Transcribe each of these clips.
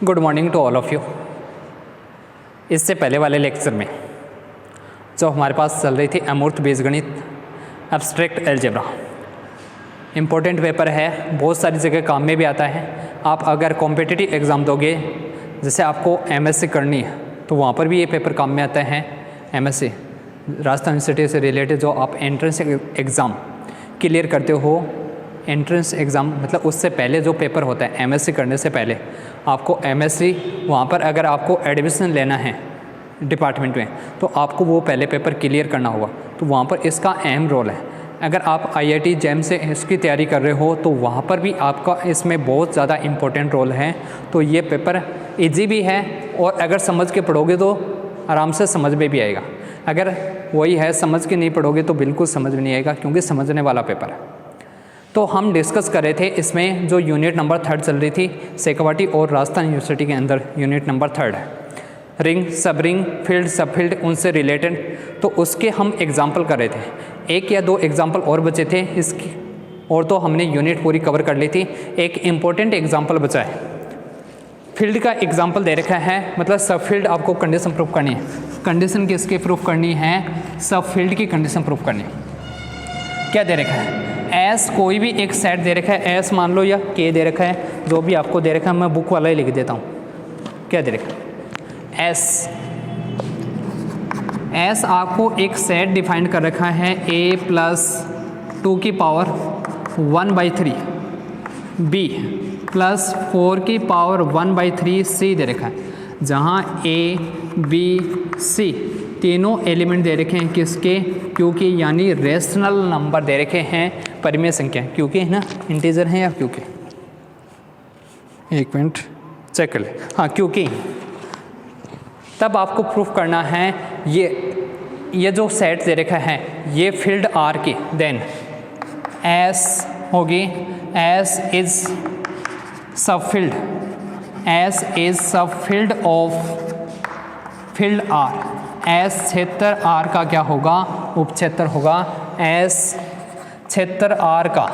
Good morning to all of you. इससे पहले वाले लेक्चर में जो हमारे पास चल रही थी अमूर्त बीजगणित एब्स्ट्रैक्ट अलजेब्रा, इम्पोर्टेंट पेपर है, बहुत सारी जगह काम में भी आता है। आप अगर कॉम्पिटिटिव एग्ज़ाम दोगे, जैसे आपको एमएससी करनी है तो वहाँ पर भी ये पेपर काम में आता है। एमएससी राजस्थान यूनिवर्सिटी से रिलेटेड जो आप एंट्रेंस एग्ज़ाम क्लियर करते हो, एंट्रेंस एग्ज़ाम मतलब उससे पहले जो पेपर होता है एमएससी करने से पहले आपको एमएससी वहाँ पर अगर आपको एडमिशन लेना है डिपार्टमेंट में तो आपको वो पहले पेपर क्लियर करना होगा। तो वहाँ पर इसका अहम रोल है। अगर आप आईआईटी जेम से इसकी तैयारी कर रहे हो तो वहाँ पर भी आपका इसमें बहुत ज़्यादा इम्पोर्टेंट रोल है। तो ये पेपर ईजी भी है और अगर समझ के पढ़ोगे तो आराम से समझ में भी आएगा। अगर वही है समझ के नहीं पढ़ोगे तो बिल्कुल समझ में नहीं आएगा, क्योंकि समझने वाला पेपर है। तो हम डिस्कस कर रहे थे इसमें जो यूनिट नंबर 3 चल रही थी शेखावाटी और राजस्थान यूनिवर्सिटी के अंदर यूनिट नंबर 3 है, रिंग, सब रिंग, फील्ड, सब फील्ड, उनसे रिलेटेड। तो उसके हम एग्जाम्पल कर रहे थे। 1 या 2 एग्जाम्पल और बचे थे इसकी, और तो हमने यूनिट पूरी कवर कर ली थी। एक इम्पोर्टेंट एग्जाम्पल बचा है, फील्ड का एग्जाम्पल दे रखा है, मतलब सब फील्ड आपको कंडीशन प्रूफ करनी है। कंडीशन किसकी प्रूफ करनी है? सब फील्ड की कंडीशन प्रूफ करनी है। क्या दे रखा है? एस कोई भी एक सेट दे रखा है, एस मान लो या के दे रखा है, जो भी आपको दे रखा है, मैं बुक वाला ही लिख देता हूँ। क्या दे रखा है? एस आपको एक सेट डिफाइन कर रखा है, a+2 की पावर 1/3, b +4 की पावर 1/3, c दे रखा है, जहाँ a, b, c तीनों एलिमेंट दे रखे हैं किसके? क्योंकि यानी रेशनल नंबर दे रखे हैं, परिमेय संख्या, क्योंकि है ना, इंटीजर हैं या क्योंकि, एक मिनट चेक कर ले, हाँ क्योंकि। तब आपको प्रूफ करना है ये जो सेट दे रखा है ये फील्ड आर की, देन एस होगी, S is subfield, S is subfield of field R. S क्षेत्र आर का क्या होगा? उपक्षेत्र होगा। एस क्षेत्र आर का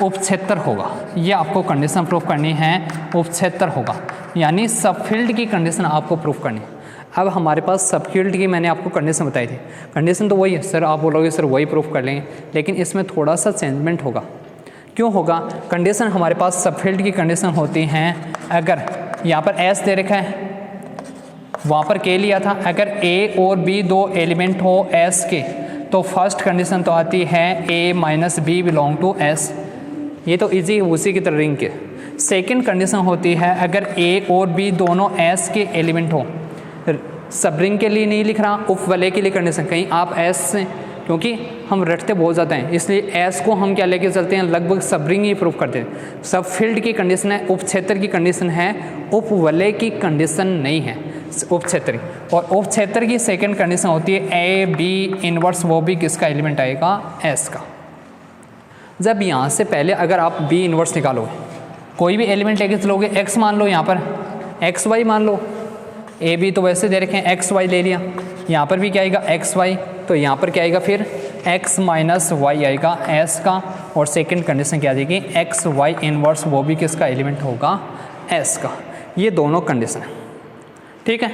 उपक्षेत्र होगा। ये आपको कंडीशन प्रूफ करनी है, उपक्षेत्र होगा, यानी सब फील्ड की कंडीशन आपको प्रूफ करनी है। अब हमारे पास सब फील्ड की मैंने आपको कंडीशन बताई थी। कंडीशन तो वही है सर, आप बोलोगे सर वही प्रूफ कर लेंगे, लेकिन इसमें थोड़ा सा चेंजमेंट होगा। क्यों होगा? कंडीशन हमारे पास सब फील्ड की कंडीशन होती हैं, अगर यहाँ पर एस दे रखा है, वहाँ पर के लिया था, अगर ए और बी दो एलिमेंट हो एस के तो फर्स्ट कंडीशन तो आती है a - b belong to S. ये तो इजी है, उसी की तरह रिंग के। सेकंड कंडीशन होती है अगर ए और बी दोनों एस के एलिमेंट हो, सब रिंग के लिए नहीं लिख रहा, उपवलय के लिए कंडीशन, कहीं आप एस से, क्योंकि हम रटते बहुत ज़्यादा हैं इसलिए एस को हम क्या लेके चलते हैं, लगभग सब रिंग ही प्रूफ करते हैं। सब फील्ड की कंडीशन है, उपक्षेत्र की कंडीशन है, उपवलय की कंडीशन नहीं है, उपक्षेत्र। और उपक्षेत्र की सेकंड कंडीशन होती है ए बी इनवर्स, वो भी किसका एलिमेंट आएगा? एस का। जब यहाँ से पहले अगर आप बी इनवर्स निकालोगे, कोई भी एलिमेंट लेके चलोगे, एक्स मान लो, यहाँ पर एक्स वाई मान लो, ए बी तो वैसे दे रखे हैं, एक्स वाई ले लिया, यहाँ पर भी क्या आएगा? एक्स वाई, तो यहाँ पर क्या आएगा? फिर x - y आएगा s का। और सेकंड कंडीशन क्या आ जाएगी? एक्स वाई इनवर्स, वो भी किसका एलिमेंट होगा? s का। ये दोनों कंडीशन है, ठीक है।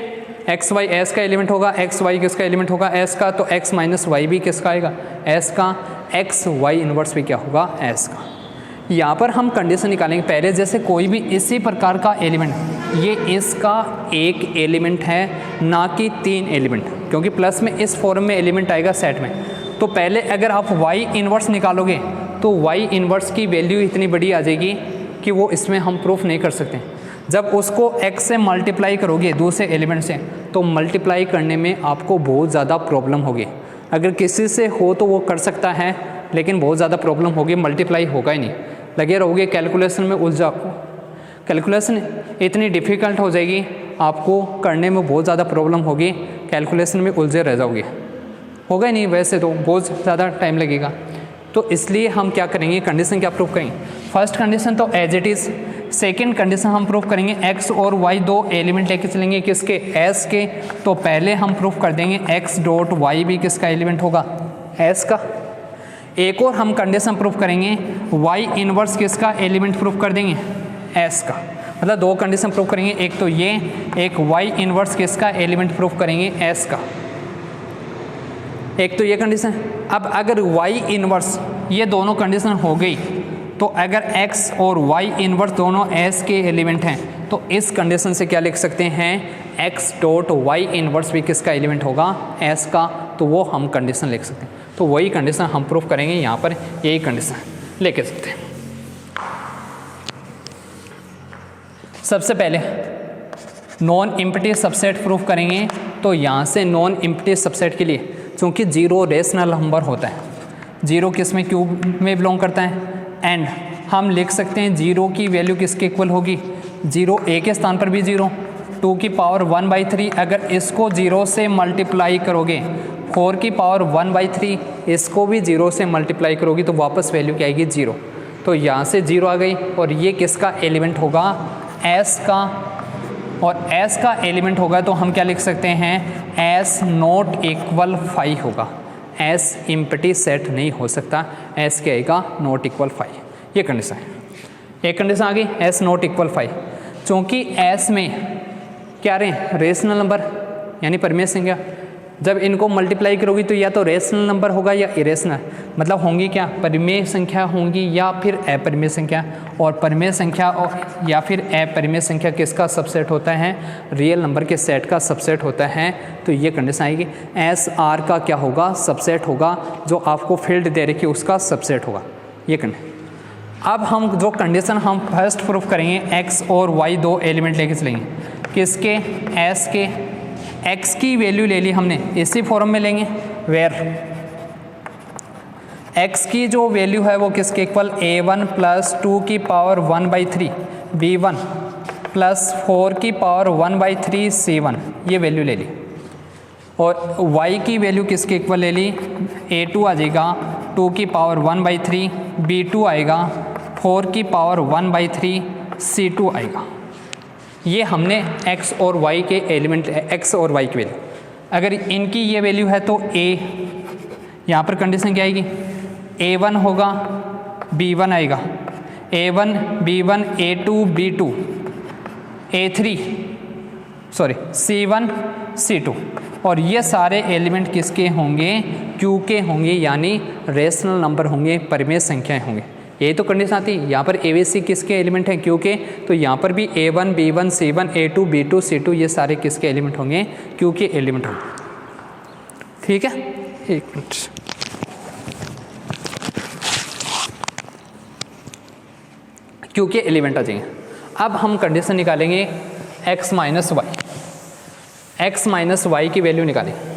एक्स वाई एस का एलिमेंट होगा, एक्स वाई किसका एलिमेंट होगा? एस का। तो x - y भी किसका आएगा? एस का। एक्स वाई इनवर्स भी क्या होगा? एस का। यहाँ पर हम कंडीशन निकालेंगे पहले, जैसे कोई भी इसी प्रकार का एलिमेंट, ये इसका एक एलिमेंट है, ना कि 3 एलिमेंट, क्योंकि प्लस में इस फॉर्म में एलिमेंट आएगा सेट में। तो पहले अगर आप y इनवर्स निकालोगे तो y इनवर्स की वैल्यू इतनी बड़ी आ जाएगी कि वो इसमें हम प्रूफ नहीं कर सकते। जब उसको x से मल्टीप्लाई करोगे दूसरे एलिमेंट से, तो मल्टीप्लाई करने में आपको बहुत ज़्यादा प्रॉब्लम होगी। अगर किसी से हो तो वो कर सकता है, लेकिन बहुत ज़्यादा प्रॉब्लम होगी, मल्टीप्लाई होगा ही नहीं, लगे रहोगे कैलकुलेशन में, उलझा, कैलकुलेशन इतनी डिफ़िकल्ट हो जाएगी, आपको करने में बहुत ज़्यादा प्रॉब्लम होगी, कैलकुलेशन में उलझे रह जाओगे, होगा ही नहीं, वैसे तो बहुत ज़्यादा टाइम लगेगा। तो इसलिए हम क्या करेंगे, कंडीशन क्या प्रूफ करेंगे? फर्स्ट कंडीशन तो as it is, second condition हम प्रूफ करेंगे एक्स और वाई दो एलिमेंट लेके चलेंगे, किसके? एस के। तो पहले हम प्रूफ कर देंगे एक्स डॉट वाई भी किसका एलिमेंट होगा? एस का। एक और हम कंडीशन प्रूफ करेंगे, y इनवर्स किसका एलिमेंट प्रूफ कर देंगे? एस का, मतलब दो कंडीशन प्रूफ करेंगे, एक तो ये, एक वाई इनवर्स किसका एलिमेंट प्रूफ करेंगे एस का, एक तो ये कंडीशन। अब अगर वाई इनवर्स ये दोनों कंडीशन हो गई तो अगर x और y इनवर्स दोनों s के एलिमेंट हैं तो इस कंडीशन से क्या लिख सकते हैं, x डॉट y इनवर्स भी किसका एलिमेंट होगा, s का, तो वो हम कंडीशन लिख सकते हैं। तो वही कंडीशन हम प्रूफ करेंगे यहाँ पर, यही कंडीशन लेके सकते हैं। सबसे पहले नॉन एम्प्टी सबसेट प्रूफ करेंगे, तो यहाँ से नॉन एम्प्टी सबसेट के लिए चूँकि जीरो रेशनल नंबर होता है, जीरो किस में, क्यूब में बिलोंग करता है, एंड हम लिख सकते हैं जीरो की वैल्यू किसके इक्वल होगी, जीरो ए के स्थान पर भी जीरो, 2 की पावर 1/3, अगर इसको जीरो से मल्टीप्लाई करोगे 4 की पावर 1/3, इसको भी जीरो से मल्टीप्लाई करोगी तो वापस वैल्यू क्या आएगी, जीरो। तो यहाँ से जीरो आ गई और ये किसका एलिमेंट होगा, एस का, और एस का एलिमेंट होगा तो हम क्या लिख सकते हैं, एस नॉट इक्वल 5 होगा, एस इम्प्टी सेट नहीं हो सकता, एस क्या आएगा, नॉट इक्वल 5, ये कंडीशन है। एक कंडीशन आ गई एस नॉट इक्वल 5, चूँकि एस में क्या रहे रेशनल नंबर यानी परिमेय संख्या, जब इनको मल्टीप्लाई करोगी तो या तो रेशनल नंबर होगा या इरेशनल, मतलब होंगी क्या, परिमेय संख्या होंगी या फिर अपरिमेय संख्या, और परिमेय संख्या और या फिर अपरिमेय संख्या किसका सबसेट होता है, रियल नंबर के सेट का सबसेट होता है। तो ये कंडीशन आएगी, एस आर का क्या होगा, सबसेट होगा, जो आपको फील्ड दे रखी है उसका सबसेट होगा, ये कंडीशन। अब हम जो कंडीशन हम फर्स्ट प्रूफ करेंगे, एक्स और वाई दो एलिमेंट लेके चलेंगे, किसके, एस के, x की वैल्यू ले ली हमने, इसी फॉर्म में लेंगे वेयर x की जो वैल्यू है वो किसके इक्वल, a1 प्लस 2 की पावर 1/3 b1 प्लस 4 की पावर 1/3 c1, ये वैल्यू ले ली, और y की वैल्यू किसके इक्वल ले ली, a2 आ जाएगा 2 की पावर 1/3, b2 आएगा 4 की पावर 1/3, c2 आएगा। ये हमने x और y के एलिमेंट, x और y की वैल्यू, अगर इनकी ये वैल्यू है तो a, यहाँ पर कंडीशन क्या आएगी, a1 होगा b1 आएगा, a1 b1 a2 b2 a3 c1 c2, और ये सारे एलिमेंट किसके होंगे, q के होंगे, यानी रेशनल नंबर होंगे, परिमेय संख्याएं होंगे। यही तो कंडीशन आती है। यहाँ पर ए वी सी किसके एलिमेंट हैं, क्यू के, तो यहाँ पर भी a1 b1 c1 a2 b2 c2 ये सारे किसके एलिमेंट होंगे, क्यू के एलिमेंट होंगे। ठीक है, एक मिनट, क्यू के एलिमेंट आ जाएंगे। अब हम कंडीशन निकालेंगे x minus Y, X minus Y की वैल्यू निकालेंगे,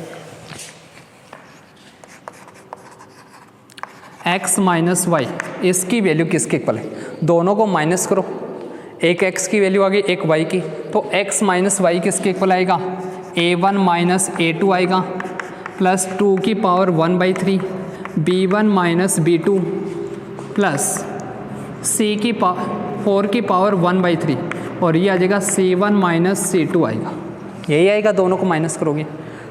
x माइनस वाई, इसकी वैल्यू किसके इक्वल है, दोनों को माइनस करो, एक x की वैल्यू आ गई, एक y की, तो x माइनस वाई किसके इक्वल आएगा, a1 माइनस a2 आएगा, प्लस 2 की power 1/3 b1 minus b2 plus c की 4 की पावर 1/3, और ये आ जाएगा c1 माइनस c2 आएगा, यही आएगा, दोनों को माइनस करोगे,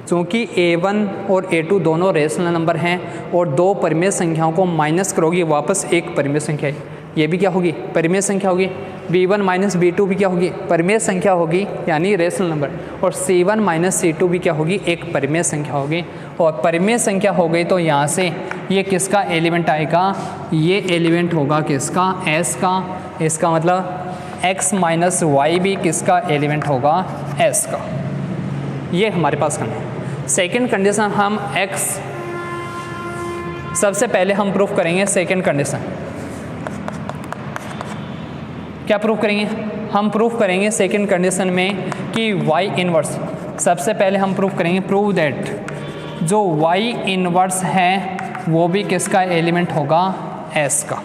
क्योंकि a1 और a2 दोनों रेशनल नंबर हैं, और दो परिमेय संख्याओं को माइनस करोगे वापस एक परिमेय संख्या है, ये भी क्या होगी, परिमेय संख्या होगी, b1 माइनस b2 भी क्या होगी, परिमेय संख्या होगी, यानी रेशनल नंबर, और c1 माइनस c2 भी क्या होगी, एक परिमेय संख्या होगी, और परिमेय संख्या हो गई तो यहाँ से ये किसका एलिमेंट आएगा, ये एलिमेंट होगा किसका, s का, इसका मतलब x माइनस वाई भी किसका एलिमेंट होगा, s का। ये हमारे पास करना है। सेकेंड कंडीशन हम x, सबसे पहले हम प्रूफ करेंगे सेकेंड कंडीशन, क्या प्रूफ करेंगे, हम प्रूफ करेंगे सेकेंड कंडीशन में कि y इनवर्स, सबसे पहले हम प्रूफ करेंगे, प्रूव दैट जो y इनवर्स है वो भी किसका एलिमेंट होगा, s का।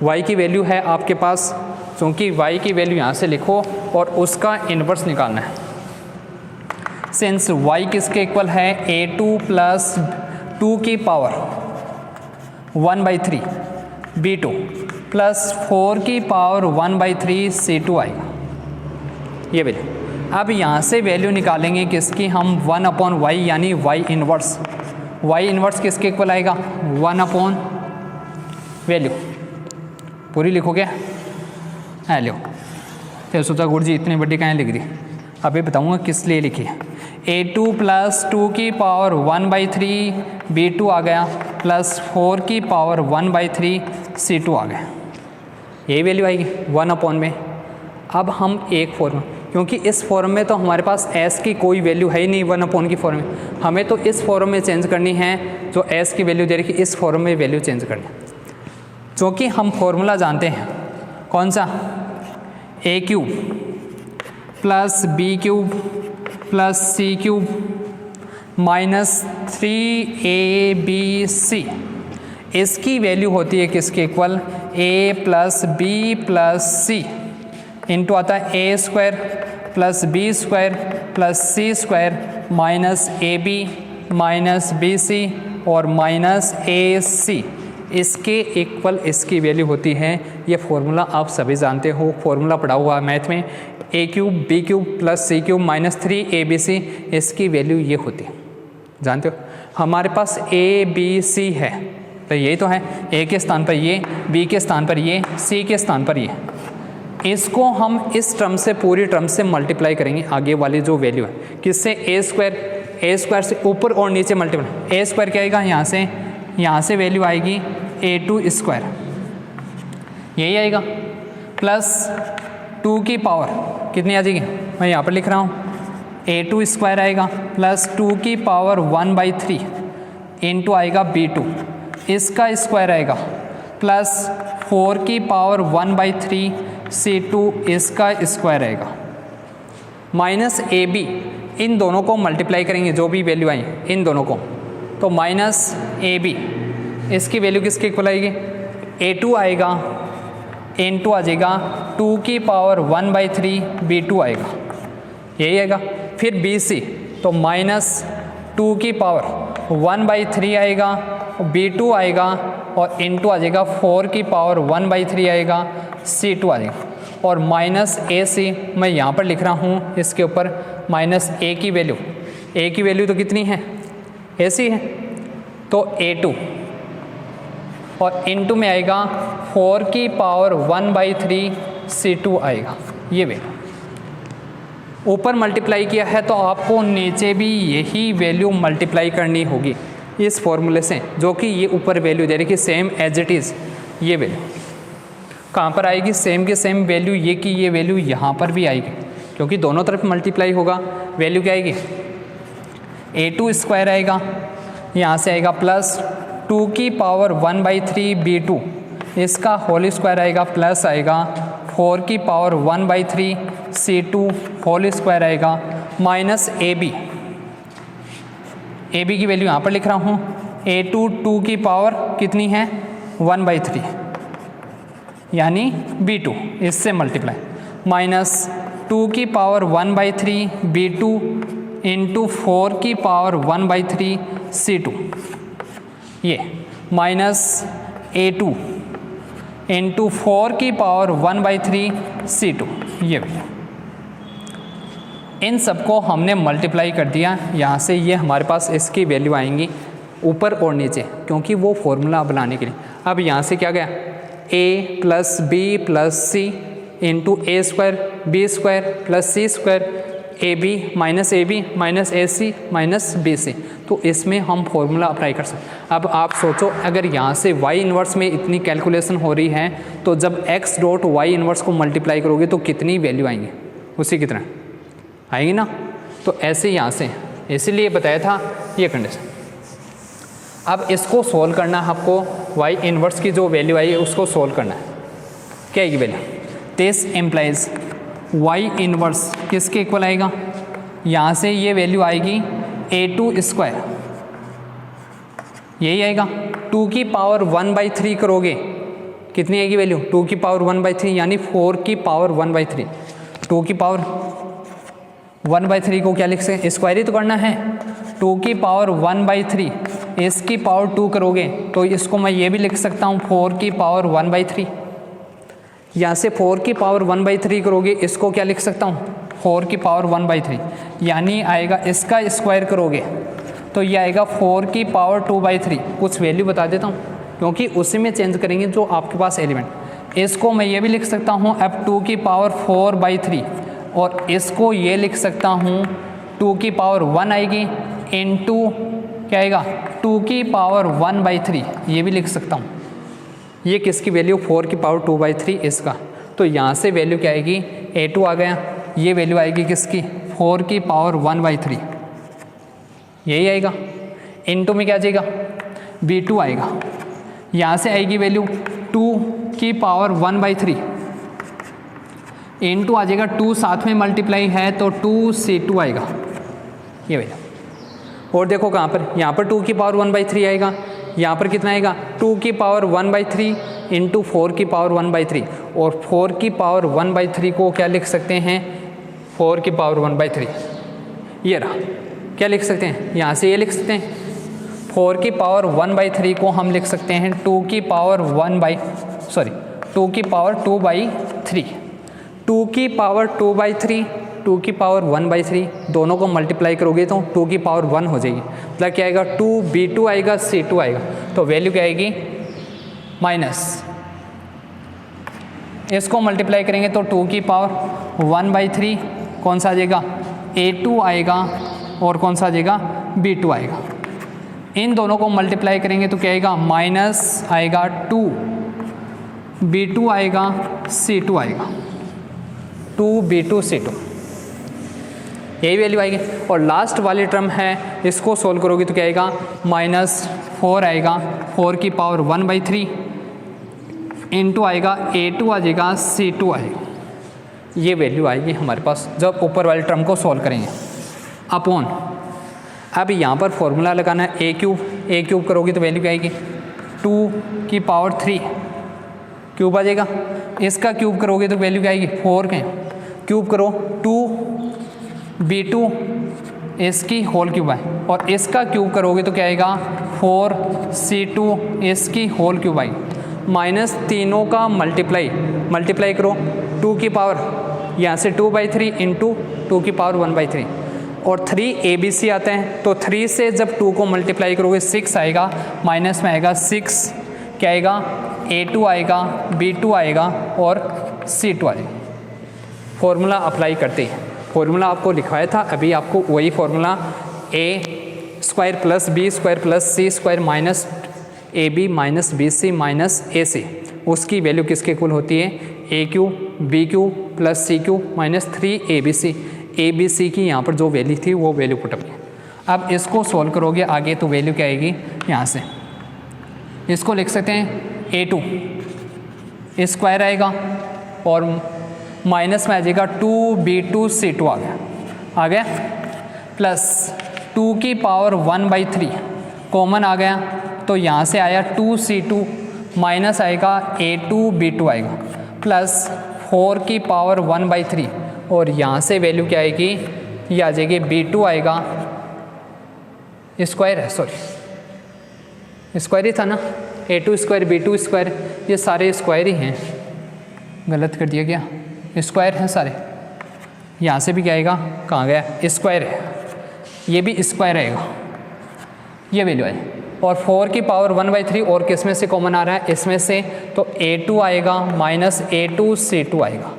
y की वैल्यू है आपके पास, क्योंकि y की वैल्यू यहाँ से लिखो और उसका इनवर्स निकालना है। सिंस y किसके इक्वल है, a2 प्लस 2 की पावर 1/3 b2 प्लस 4 की पावर 1/3 c2 आएगा, ये वैल्यू। अब यहाँ से वैल्यू निकालेंगे किसकी हम, 1/y यानी y इनवर्स, y इनवर्स किसके इक्वल आएगा, 1/ वैल्यू पूरी लिखोगे, है लो। फिर सोचा गुरु जी इतनी बड़ी कहाँ लिख दी, अभी बताऊँगा किस लिए लिखी है। A2 प्लस 2 की पावर 1/3 B2 आ गया, प्लस 4 की पावर 1/3 C2 आ गया। ये वैल्यू आएगी 1 में। अब हम एक फॉर्म, क्योंकि इस फॉर्म में तो हमारे पास s की कोई वैल्यू है ही नहीं 1 की फॉर्म में, हमें तो इस फॉर्म में चेंज करनी है, जो s की वैल्यू दे रखी इस फॉर्म में वैल्यू चेंज करनी है। क्योंकि हम फॉर्मूला जानते हैं कौन सा, a³ plus b³ plus c³ minus 3abc, इसकी वैल्यू होती है किसके equal, a plus B plus C into आता है a² plus b² plus c² minus ab minus bc और माइनस ac, इसके इक्वल इसकी वैल्यू होती है। ये फॉर्मूला आप सभी जानते हो, फॉर्मूला पढ़ा हुआ है मैथ में, a³ b³ plus c³ minus 3abc, इसकी वैल्यू ये होती है, जानते हो। हमारे पास a b c है, तो यही तो है, a के स्थान पर ये, b के स्थान पर ये, c के स्थान पर ये। इसको हम इस टर्म से, पूरी टर्म से मल्टीप्लाई करेंगे, आगे वाली जो वैल्यू है, किससे, a² से ऊपर और नीचे मल्टीप्लाई, a² क्या आएगा, यहाँ से वैल्यू आएगी a², यही आएगा, प्लस 2 की पावर कितनी आ जाएगी, मैं यहाँ पर लिख रहा हूँ, a² आएगा, प्लस 2 की पावर 1/3 इंटू आएगा b2, इसका स्क्वायर आएगा, प्लस 4 की पावर 1/3 c2, इसका स्क्वायर आएगा, माइनस ab, इन दोनों को मल्टीप्लाई करेंगे, जो भी वैल्यू आई इन दोनों को, तो माइनस ab, इसकी वैल्यू किसके इक्वल आएगी, a2 आएगा, इंटू आ जाएगा 2 की पावर 1/3 b2 आएगा, यही आएगा। फिर bc, तो माइनस 2 की पावर 1/3 आएगा, b2 आएगा, और इंटू आ जाएगा 4 की पावर 1/3 आएगा, c2 आ जाएगा, और माइनस ac, मैं यहाँ पर लिख रहा हूँ इसके ऊपर माइनस a की वैल्यू तो कितनी है, ac है, तो a2, और इंटू में आएगा 4 की पावर 1/3 c2 आएगा, ये वैल्यू ऊपर मल्टीप्लाई किया है, तो आपको नीचे भी यही वैल्यू मल्टीप्लाई करनी होगी इस फॉर्मूले से, जो कि ये ऊपर वैल्यू दे रही है सेम एज इट इज़। ये वैल्यू कहाँ पर आएगी, सेम के सेम वैल्यू ये की ये वैल्यू यहाँ पर भी आएगी, क्योंकि दोनों तरफ मल्टीप्लाई होगा। वैल्यू क्या आएगी, a² आएगा, यहाँ से आएगा प्लस 2 की पावर 1/3 b2, इसका होल स्क्वायर आएगा, प्लस आएगा 4 की पावर 1/3 c2 होल स्क्वायर आएगा, माइनस ab की वैल्यू यहाँ पर लिख रहा हूँ, a2 2 की पावर कितनी है 1/3 यानी b2, इससे मल्टीप्लाई, माइनस 2 की पावर 1/3 b2 इंटू 4 की पावर 1/3 c2, ये माइनस a2 इंटू 4 की पावर 1/3 c2, ये वैल्यू। इन सबको हमने मल्टीप्लाई कर दिया, यहाँ से ये हमारे पास इसकी वैल्यू आएंगी ऊपर और नीचे, क्योंकि वो फॉर्मूला बनाने के लिए। अब यहाँ से क्या गया, a plus B plus C into a² b² plus c² ab minus ac minus bc, तो इसमें हम फॉर्मूला अप्लाई कर सकते। अब आप सोचो, अगर यहाँ से y इन्वर्स में इतनी कैलकुलेशन हो रही है, तो जब x डॉट y इन्वर्स को मल्टीप्लाई करोगे तो कितनी वैल्यू आएंगी, उसी की तरह आएंगी ना। तो ऐसे यहाँ से, इसीलिए बताया था ये कंडीशन। अब इसको सोल्व करना है आपको, y इन्वर्स की जो वैल्यू आई है उसको सोल्व करना है। क्या आएगी value, this implies y inverse किसके इक्वल आएगा, यहाँ से ये वैल्यू आएगी a², यही आएगा। 2 की पावर 1/3 करोगे, कितनी आएगी वैल्यू, 2 की पावर 1/3 यानी 4 की पावर 1/3। 2 की पावर 1/3 को क्या लिख सकते, स्क्वायर ही तो करना है। 2 की पावर 1/3, इसकी पावर 2 करोगे तो इसको मैं ये भी लिख सकता हूँ 4 की पावर 1/3। यहाँ से 4 की पावर 1/3 करोगे, इसको क्या लिख सकता हूँ 4 की पावर 1/3, यानी आएगा इसका स्क्वायर करोगे तो ये आएगा 4 की पावर 2/3। कुछ वैल्यू बता देता हूँ, क्योंकि उसी में चेंज करेंगे जो आपके पास एलिमेंट। इसको मैं ये भी लिख सकता हूँ अब 2 की पावर 4/3 और इसको ये लिख सकता हूँ 2 की पावर 1 आएगी इनटू क्या आएगा 2 की पावर 1/3, ये भी लिख सकता हूँ। ये किसकी वैल्यू 4 की पावर 2/3 इसका, तो यहाँ से वैल्यू क्या आएगी A2 आ गया, ये वैल्यू आएगी किसकी 4 की पावर 1/3, यही आएगा। इनटू में क्या आ जाएगा B2 आएगा, यहाँ से आएगी वैल्यू 2 की पावर 1/3 इनटू आ जाएगा 2 साथ में मल्टीप्लाई है तो 2C2 आएगा, ये वैल्यू। और देखो कहाँ पर, यहाँ पर 2 की पावर 1/3 आएगा, यहाँ पर कितना आएगा 2 की पावर 1/3 इंटू 4 की पावर 1/3, और 4 की पावर 1/3 को क्या लिख सकते हैं 4 की पावर 1/3, ये रहा। क्या लिख सकते हैं यहाँ से ये लिख सकते हैं 4 की पावर 1/3 को हम लिख सकते हैं 2 की पावर 2/3, 2 की पावर 2/3, 2 की पावर 1/3 दोनों को मल्टीप्लाई करोगे तो 2 की पावर 1 हो जाएगी, मतलब क्या आएगा 2B2 आएगा C2 आएगा, तो वैल्यू क्या आएगी माइनस, इसको मल्टीप्लाई करेंगे तो 2 की पावर 1/3 कौन सा आ जाएगा A2 आएगा और कौन सा आ जाएगा B2 आएगा। इन दोनों को मल्टीप्लाई करेंगे तो क्या आएगा माइनस आएगा 2, B2 आएगा C2 आएगा, 2B2 C2, यही वैल्यू आएगी। और लास्ट वाली टर्म है इसको सोल्व करोगे तो क्या आएगा -4 आएगा 4 की पावर 1/3 इनटू आएगा A2 आ जाएगा C2 आएगा, ये वैल्यू आएगी हमारे पास जब ऊपर वाली टर्म को सोल्व करेंगे अपॉन। अब यहाँ पर फॉर्मूला लगाना है a क्यूब करोगे तो वैल्यू क्या आएगी 2 की पावर 3 क्यूब आ जाएगा, इसका क्यूब करोगे तो वैल्यू क्या आएगी 4 के क्यूब करो 2B2 इसकी होल क्यूब है, और इसका क्यूब करोगे तो क्या आएगा 4C2 इसकी होल क्यूब आएगी, माइनस तीनों का मल्टीप्लाई करो 2 की पावर यहाँ से 2/3 इंटू 2 की पावर 1/3, और 3 ABC आते हैं तो 3 से जब 2 को मल्टीप्लाई करोगे 6 आएगा, माइनस में आएगा 6 क्या आएगा A2 आएगा B2 आएगा और C2 आ जाएगा। फॉर्मूला अप्लाई करते हैं, फॉर्मूला आपको लिखवाया था अभी, आपको वही formula A² + B² + C² minus AB minus BC minus AC, उसकी वैल्यू किसके इक्वल होती है AQ BQ + CQ minus 3ABC, ABC की यहाँ पर जो वैल्यू थी वो वैल्यू पुट अप की। अब इसको सोल्व करोगे आगे तो वैल्यू क्या आएगी यहाँ से, इसको लिख सकते हैं A2 स्क्वायर आएगा और माइनस में आ जाएगा 2B2 C2 आ गया प्लस 2 की पावर 1/3 कॉमन आ गया तो यहाँ से आया 2C2 माइनस आएगा A2 B2 आएगा प्लस 4 की पावर 1/3, और यहाँ से वैल्यू क्या आएगी ये आ जाएगी B2 आएगा स्क्वायर है, सॉरी स्क्वायर ही था ना, A2 स्क्वायर B2 स्क्वायर ये सारे स्क्वायर ही हैं, गलत कर दिया क्या, स्क्वायर हैं सारे। यहाँ से भी क्या आएगा कहाँ गया स्क्वायर है, ये भी स्क्वायर आएगा, ये वैल्यू है। और 4 की पावर 1/3 और किस में से कॉमन आ रहा है इसमें से, तो A2 आएगा माइनस A2 C2 आएगा,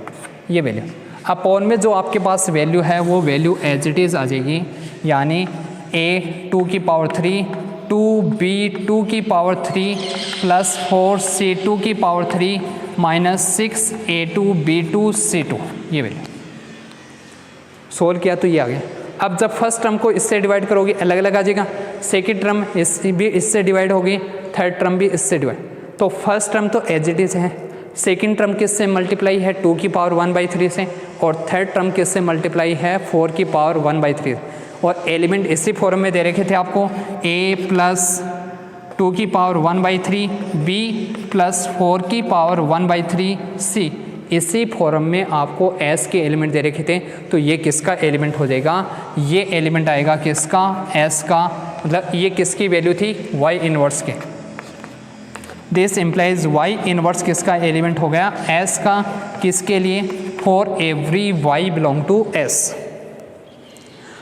ये वैल्यू अपॉन में जो आपके पास वैल्यू है वो वैल्यू एज इट इज़ आ जाएगी, यानी A2 की पावर 3 2B2 की पावर 3 प्लस 4C2 की power 3 minus 6A2 B2 C2, ये वैल्यू सोल्व किया तो ये आ गया। अब जब फर्स्ट टर्म को इससे डिवाइड करोगे अलग अलग आ जाएगा, सेकेंड टर्म भी इससे डिवाइड होगी, थर्ड टर्म भी इससे डिवाइड, तो फर्स्ट टर्म तो एज इट इज़ है, सेकेंड टर्म किससे मल्टीप्लाई है 2 की पावर 1/3 से, और थर्ड टर्म किससे मल्टीप्लाई है 4 की पावर 1/3, और एलिमेंट इसी फॉर्म में दे रखे थे आपको A प्लस 2 की पावर 1/3 B प्लस 4 की पावर 1/3 C, इसी फॉर्म में आपको S के एलिमेंट दे रखे थे, तो ये किसका एलिमेंट हो जाएगा, ये एलिमेंट आएगा किसका S का, मतलब ये किसकी वैल्यू थी Y इनवर्स के, दिस इम्प्लाइज Y इनवर्स किसका एलिमेंट हो गया S का, किसके लिए for every Y belong to S।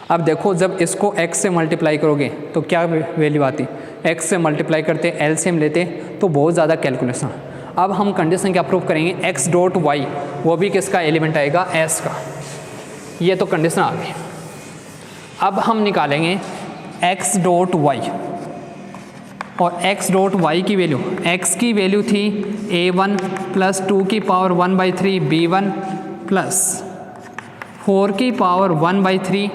अब देखो जब इसको x से मल्टीप्लाई करोगे तो क्या वैल्यू आती, x से मल्टीप्लाई करते एलसीएम लेते तो बहुत ज़्यादा कैलकुलेशन, अब हम कंडीशन क्या प्रूव करेंगे, एक्स डॉट वाई वो भी किसका एलिमेंट आएगा, एस का। ये तो कंडीशन आ गई। अब हम निकालेंगे एक्स डॉट वाई, और x डॉट वाई की वैल्यू, x की वैल्यू थी a1 प्लस 2 की पावर 1/3 b1 प्लस 4 की पावर 1/3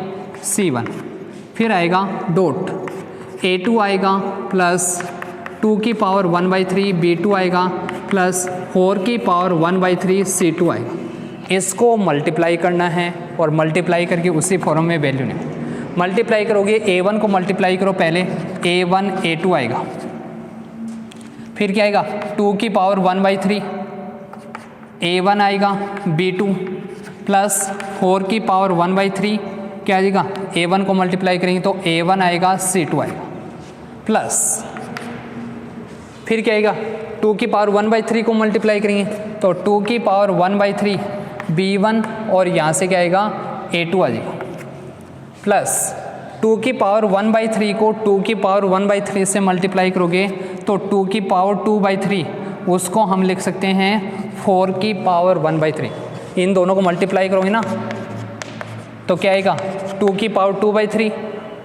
c1, फिर आएगा डॉट a2 आएगा प्लस 2 की पावर 1/3 b2 आएगा प्लस 4 की पावर 1/3 c2 आएगा। इसको मल्टीप्लाई करना है और मल्टीप्लाई करके उसी फॉर्म में वैल्यू नहीं, मल्टीप्लाई करोगे a1 को मल्टीप्लाई करो पहले, a1 a2 आएगा, फिर क्या आएगा 2 की पावर 1/3 a1 आएगा b2 प्लस 4 की पावर 1/3 क्या आएगा, a1 को मल्टीप्लाई करेंगे तो a1 आएगा c2 आएगा, प्लस फिर क्या आएगा 2 की पावर 1/3 को मल्टीप्लाई करेंगे तो 2 की पावर 1/3 b1 और यहाँ से क्या आएगा a2 आ जाएगा, प्लस 2 की पावर 1/3 को 2 की पावर 1/3 से मल्टीप्लाई करोगे तो 2 की पावर 2/3 उसको हम लिख सकते हैं 4 की पावर 1/3। इन दोनों को मल्टीप्लाई करोगे ना तो क्या आएगा 2 की पावर 2/3,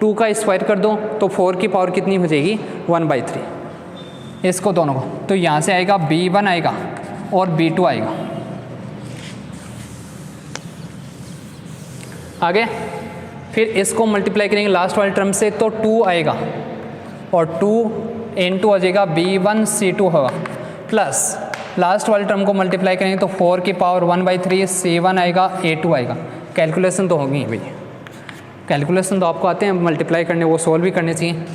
2 का स्क्वायर कर दो तो 4 की पावर कितनी हो जाएगी 1/3। इसको दोनों को तो यहाँ से आएगा b1 आएगा और b2 आएगा। आगे फिर इसको मल्टीप्लाई करेंगे लास्ट वाले टर्म से तो 2 आएगा और 2 into आ जाएगा b1 c2 होगा, प्लस लास्ट वाले टर्म को मल्टीप्लाई करेंगे तो 4 की पावर 1/3 c1 आएगा a2 आएगा। कैलकुलेशन तो होगी भाई, कैलकुलेशन तो आपको आते हैं मल्टीप्लाई करने, वो सोल्व भी करने चाहिए।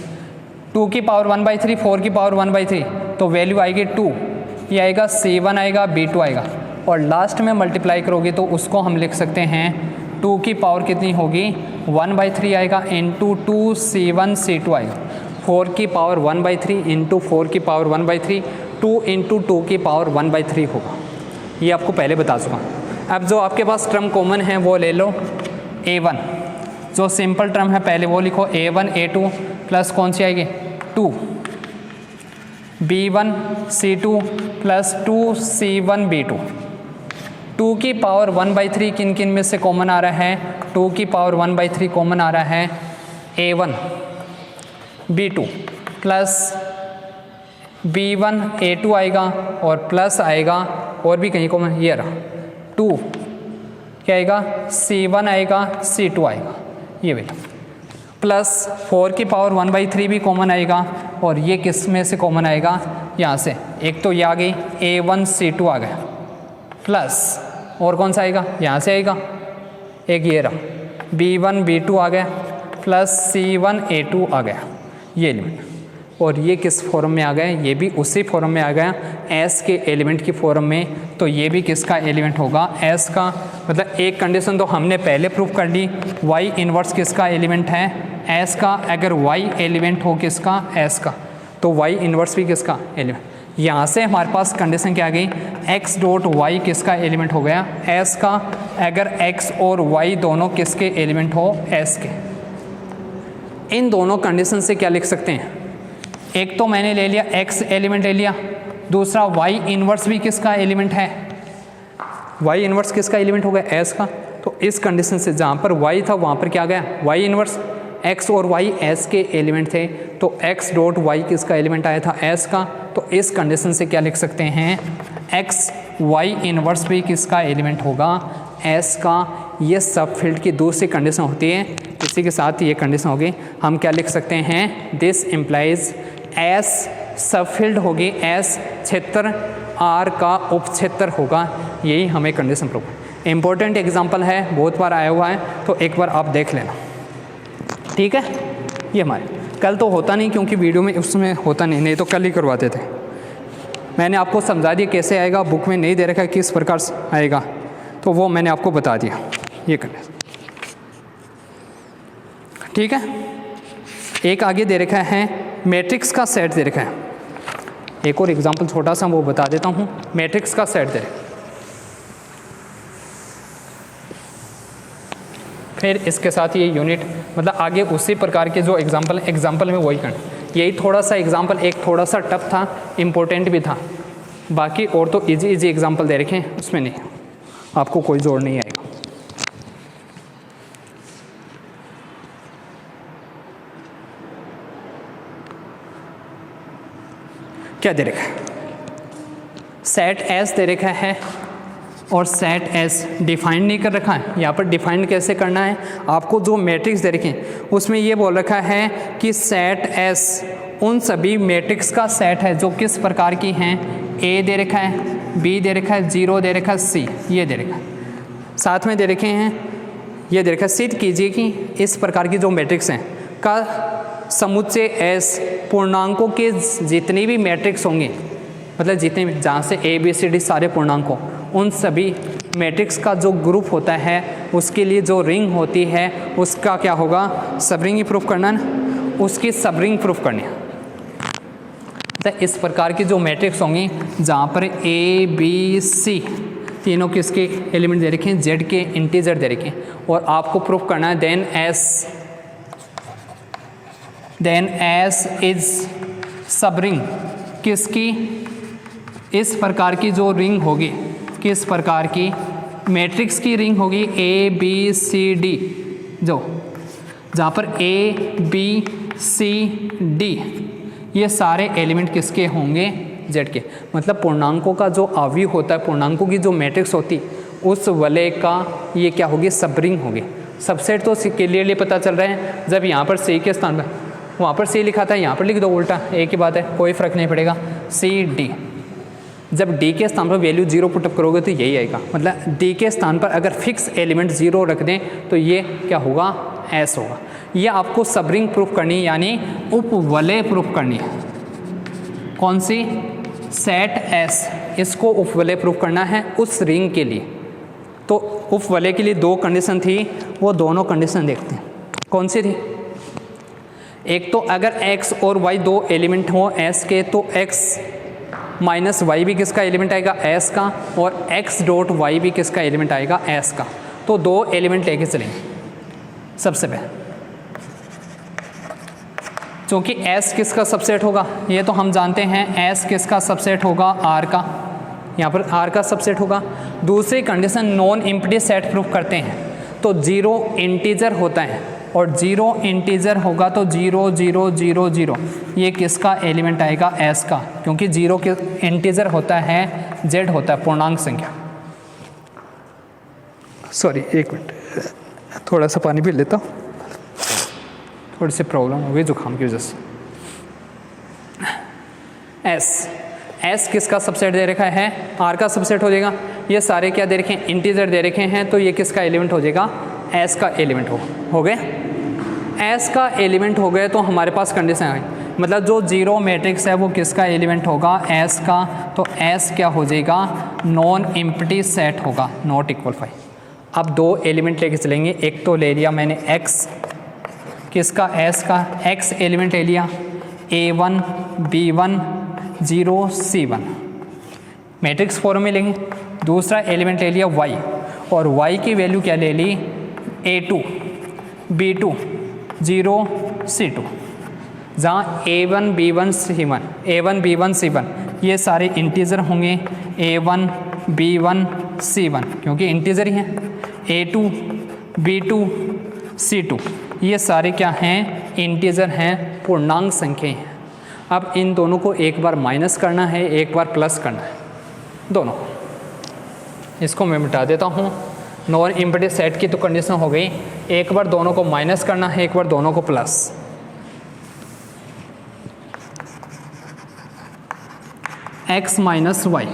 2 की पावर 1/3 4 की पावर 1/3 तो वैल्यू आएगी 2, ये आएगा c1 आएगा b2 आएगा, और लास्ट में मल्टीप्लाई करोगे तो उसको हम लिख सकते हैं 2 की पावर कितनी होगी 1/3 आएगा इंटू 2 c1 c2 आएगा, 4 की पावर 1/3 इंटू 4 की पावर 1/3 2 इंटू 2 की पावर 1/3 होगा। ये आपको पहले बता चुका। अब जो आपके पास टर्म कॉमन है वो ले लो a1, जो सिंपल टर्म है पहले वो लिखो a1 a2 प्लस कौन सी आएगी 2 b1 c2 plus 2 c1 b2। 2 की पावर 1/3 किन किन में से कॉमन आ रहा है, 2 की पावर 1/3 कॉमन आ रहा है a1 b2 plus b1 a2 आएगा और प्लस आएगा और भी कहीं कॉमन, ये रहा 2 क्या आएगा c1 आएगा c2 आएगा, ये बेटा प्लस 4 की पावर 1/3 भी कॉमन आएगा, और ये किस में से कॉमन आएगा यहाँ से, एक तो ये आ गई a1 c2 आ गया, प्लस और कौन सा आएगा यहाँ से आएगा एक ये रहा b1 b2 आ गया प्लस c1 a2 आ गया, ये एलिमेंट। और ये किस फॉर्म में आ गया, ये भी उसी फॉर्म में आ गया एस के एलिमेंट की फॉर्म में, तो ये भी किसका एलिमेंट होगा एस का। मतलब एक कंडीशन तो हमने पहले प्रूफ कर ली, वाई इन्वर्स किसका एलिमेंट है एस का। अगर वाई एलिमेंट हो किसका एस का तो वाई इन्वर्स भी किसका एलिमेंट। यहाँ से हमारे पास कंडीशन क्या आ गई, x डॉट वाई किसका एलिमेंट हो गया s का, अगर x और y दोनों किसके एलिमेंट हो s के। इन दोनों कंडीशन से क्या लिख सकते हैं, एक तो मैंने ले लिया x एलिमेंट ले लिया, दूसरा y इन्वर्स भी किसका एलिमेंट है, y इन्वर्स किसका एलिमेंट हो गया s का। तो इस कंडीशन से जहाँ पर y था वहाँ पर क्या आ गया y इन्वर्स, x और y s के एलिमेंट थे, तो x डॉट y किसका एलिमेंट आया था s का। तो इस कंडीशन से क्या लिख सकते हैं, x y इन्वर्स भी किसका एलिमेंट होगा s का। ये सब फील्ड की दूसरी कंडीशन होती है, इसी के साथ ये कंडीशन होगी। हम क्या लिख सकते हैं, दिस इम्प्लाइज s सब फील्ड होगी s क्षेत्र r का उपक्षेत्र होगा, यही हमें कंडीशन प्रूव। इम्पोर्टेंट एग्जाम्पल है, बहुत बार आया हुआ है, तो एक बार आप देख लेना, ठीक है। ये हमारे कल तो होता नहीं क्योंकि वीडियो में उसमें होता नहीं तो कल ही करवाते थे। मैंने आपको समझा दिया कैसे आएगा, बुक में नहीं दे रखा है किस प्रकार से आएगा, तो वो मैंने आपको बता दिया। ये करना ठीक है। एक आगे दे रखा है मैट्रिक्स का सेट दे रखा है, एक और एग्जांपल छोटा सा वो बता देता हूँ। मैट्रिक्स का सेट दे रखा, फिर इसके साथ ये यूनिट, मतलब आगे उसी प्रकार के जो एग्जांपल में वही करना। यही थोड़ा सा एग्जांपल एक थोड़ा सा टफ था, इम्पोर्टेंट भी था, बाकी और तो इजी इजी एग्जांपल दे रखे हैं, उसमें नहीं, आपको कोई जोड़ नहीं आएगा। क्या दे रखा है? सेट एस दे रखा है और सेट एस डिफाइन नहीं कर रखा है। यहाँ पर डिफाइन कैसे करना है, आपको जो मैट्रिक्स दे रखे हैं उसमें ये बोल रखा है कि सेट एस उन सभी मैट्रिक्स का सेट है जो किस प्रकार की हैं, ए दे रखा है, बी दे रखा है, 0 दे रखा है, सी ये दे रखा है, साथ में दे रखे हैं ये दे रखा है। सिद्ध कीजिए कि इस प्रकार की जो मैट्रिक्स हैं का समुच्चय एस पूर्णांकों के जितने भी मैट्रिक्स होंगे, मतलब जितने भी जहाँ से ए बी सी डी सारे पूर्णांक हो, उन सभी मैट्रिक्स का जो ग्रुप होता है उसके लिए जो रिंग होती है उसका क्या होगा, सबरिंग ही प्रूफ करना है, उसकी सबरिंग प्रूफ करनी है। तो इस प्रकार की जो मैट्रिक्स होंगी जहाँ पर ए बी सी तीनों किसके एलिमेंट दे रखे हैं, जेड के इंटीजर दे रखे हैं, और आपको प्रूफ करना है देन एस इज सबरिंग किसकी, इस प्रकार की जो रिंग होगी, किस प्रकार की मैट्रिक्स की रिंग होगी, ए बी सी डी, जो जहाँ पर ए बी सी डी ये सारे एलिमेंट किसके होंगे, जेड के। मतलब पूर्णांकों का जो अवयव होता है, पूर्णांकों की जो मैट्रिक्स होती उस वलय का ये क्या होगी, सबरिंग होगी। सबसेट तो क्लियरली पता चल रहा है, जब यहाँ पर सी के स्थान पर वहाँ पर सी लिखा था यहाँ पर लिख दो, उल्टा एक ही बात है, कोई फ़र्क नहीं पड़ेगा। सी डी, जब डी के स्थान पर वैल्यू 0 पुटअप करोगे तो यही आएगा। मतलब डी के स्थान पर अगर फिक्स एलिमेंट 0 रख दें तो ये क्या होगा, एस होगा। ये आपको सबरिंग प्रूफ करनी है, यानी उपवलय प्रूफ करनी है। कौन सी, सेट एस, इसको उपवलय प्रूफ करना है उस रिंग के लिए। तो उपवलय के लिए 2 कंडीशन थी, वो दोनों कंडीशन देखते हैं। कौन सी थी, एक तो अगर x और y 2 एलिमेंट हो s के तो x माइनस वाई भी किसका एलिमेंट आएगा, s का, और x डॉट वाई भी किसका एलिमेंट आएगा, s का। तो 2 एलिमेंट लेके चलेंगे। सबसे पहले क्योंकि s किसका सबसेट होगा, ये तो हम जानते हैं, s किसका सबसेट होगा, r का, यहाँ पर r का सबसेट होगा। दूसरी condition non empty set proof करते हैं, तो 0 इंटीजर होता है, और 0 इंटीजर होगा तो 0 0 0 0 ये किसका एलिमेंट आएगा, s का, क्योंकि 0 के इंटीजर होता है, z होता है पूर्णांक संख्या। सॉरी एक मिनट, थोड़ा सा पानी पी लेता हूँ, थोड़ी सी प्रॉब्लम हो गई जुकाम की वजह से। s किसका सबसेट दे रखा है, r का सबसेट हो जाएगा। ये सारे क्या दे रखे हैं, इंटीजर दे रखे हैं, तो ये किसका एलिमेंट हो जाएगा, s का एलिमेंट हो गए। s का एलिमेंट हो गए तो हमारे पास कंडीशन आई, मतलब जो 0 मैट्रिक्स है वो किसका एलिमेंट होगा, s का। तो s क्या हो जाएगा, नॉन एम्प्टी सेट होगा, नॉट इक्वल 5। अब 2 एलिमेंट लेके चलेंगे, एक तो ले लिया मैंने x किसका, s का, x एलिमेंट ले लिया, a1 b1 0 c1 matrix form में लेंगे। दूसरा एलिमेंट ले लिया y, और y की वैल्यू क्या ले ली, a2 b2 0 c2, जहाँ a1 b1 c1 a1 b1 c1 ये सारे इंटीजर होंगे, a1 b1 c1 क्योंकि इंटीजर ही हैं, a2 b2 c2 ये सारे क्या हैं, इंटीजर हैं, पूर्णांक संख्या हैं। अब इन दोनों को एक बार माइनस करना है, एक बार प्लस करना है, दोनों। इसको मैं मिटा देता हूँ। नॉन एम्प्टी सेट की तो कंडीशन हो गई, एक बार दोनों को माइनस करना है, एक बार दोनों को plus. x minus Y,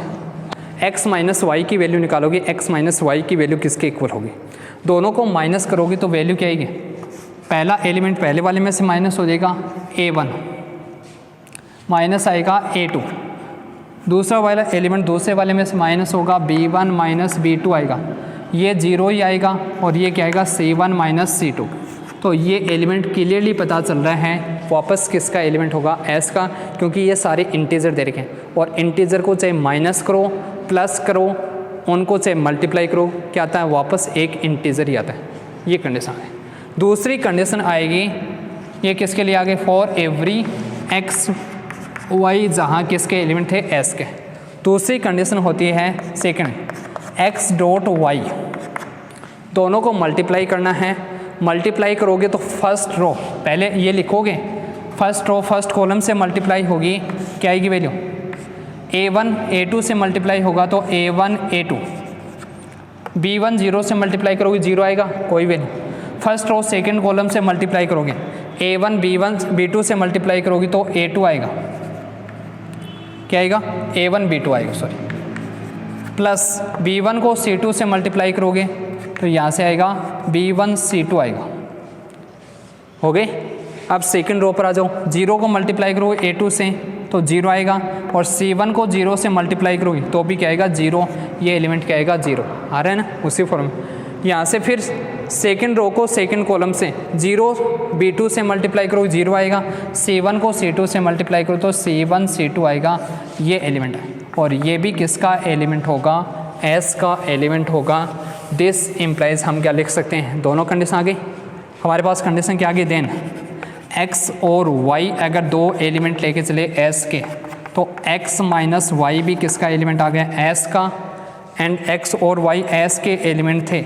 X minus Y की वैल्यू निकालोगे, x माइनस वाई की वैल्यू किसके इक्वल होगी, दोनों को माइनस करोगे तो वैल्यू क्या आएगी, पहला एलिमेंट पहले वाले में से माइनस हो जाएगा, a1 माइनस आएगा a2, दूसरा वाला एलिमेंट दूसरे वाले में से माइनस होगा, b1 माइनस b2 आएगा, ये 0 ही आएगा, और ये क्या आएगा, c1 माइनस c2। तो ये एलिमेंट क्लियरली पता चल रहा है वापस किसका एलिमेंट होगा, s का, क्योंकि ये सारे इंटीजर दे रखे हैं, और इंटीजर को चाहे माइनस करो प्लस करो, उनको चाहे मल्टीप्लाई करो, क्या आता है, वापस एक इंटीजर ही आता है। ये कंडीशन है। दूसरी कंडीशन आएगी, ये किसके लिए आगे, फॉर एवरी x y जहाँ किसके एलिमेंट थे, s के, दूसरी कंडीशन होती है सेकंड, x डॉट वाई, दोनों को मल्टीप्लाई करना है। मल्टीप्लाई करोगे तो फर्स्ट रो, पहले ये लिखोगे, फर्स्ट रो फर्स्ट कॉलम से मल्टीप्लाई होगी, क्या आएगी वैल्यू, a1 a2 से मल्टीप्लाई होगा तो a1 a2, b1 0 से मल्टीप्लाई करोगे 0 आएगा, कोई value. First row second column से मल्टीप्लाई करोगे, a1 b1 b2 से मल्टीप्लाई करोगे तो a2 आएगा, क्या आएगा, a1 b2 आएगा सॉरी, प्लस b1 को c2 से मल्टीप्लाई करोगे तो यहाँ से आएगा b1 c2 आएगा, हो गए। अब सेकंड रो पर आ जाओ, 0 को मल्टीप्लाई करोगे a2 से तो 0 आएगा, और c1 को 0 से मल्टीप्लाई करोगे तो भी क्या आएगा 0, ये एलिमेंट क्या आएगा 0, आ रहा है ना उसी फॉर्म में। यहाँ से फिर सेकंड रो को सेकंड कॉलम से 0 b2 से मल्टीप्लाई करोगे 0 आएगा, c1 को c2 से मल्टीप्लाई करो तो c1 c2 आएगा, ये एलिमेंट है। और ये भी किसका एलिमेंट होगा, s का एलिमेंट होगा। दिस इम्प्लाइज हम क्या लिख सकते हैं, दोनों कंडीशन आ गई हमारे पास। कंडीशन क्या आ गई, देन x और y अगर दो एलिमेंट लेके चले s के तो x माइनस वाई भी किसका एलिमेंट आ गया, s का, एंड x और y s के एलिमेंट थे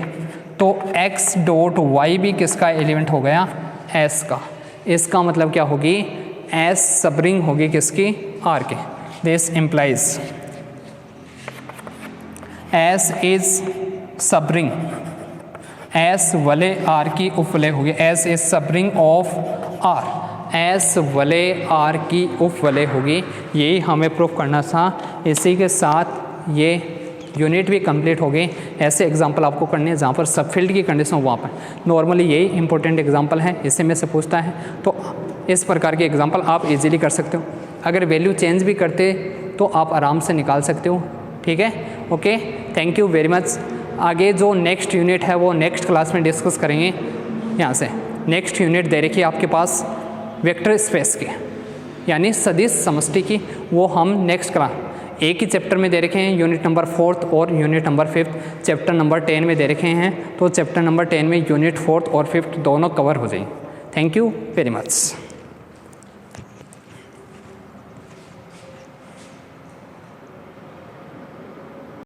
तो x डॉट y भी किसका एलिमेंट हो गया, s का। इसका मतलब क्या होगी, s सब रिंग होगी किसकी, r के। दिस इम्प्लाइज s इज सब रिंग, s वले r की उपवलय होगी, s इज सब रिंग ऑफ r, s वले r की उपवलय होगी। यही हमें प्रूफ करना था। इसी के साथ ये यूनिट भी कंप्लीट हो गई। ऐसे एग्जांपल आपको करने हैं जहाँ पर सब फील्ड की कंडीशन हो, वहाँ पर नॉर्मली यही इंपॉर्टेंट एग्जांपल है, इससे में से पूछता है। तो इस प्रकार के एग्जांपल आप इजीली कर सकते हो। अगर वैल्यू चेंज भी करते तो आप आराम से निकाल सकते हो, ठीक है। Okay, thank you very much. आगे जो नेक्स्ट यूनिट है वो नेक्स्ट क्लास में डिस्कस करेंगे। यहाँ से नेक्स्ट यूनिट दे रखी है आपके पास वेक्टर स्पेस की, यानी सदिश समष्टि की, वो हम नेक्स्ट क्लास एक ही चैप्टर में दे रखे हैं, यूनिट नंबर 4 और यूनिट नंबर 5 चैप्टर नंबर 10 में दे रखे हैं। तो चैप्टर नंबर 10 में यूनिट 4 और 5 दोनों कवर हो जाएंगे। Thank you very much.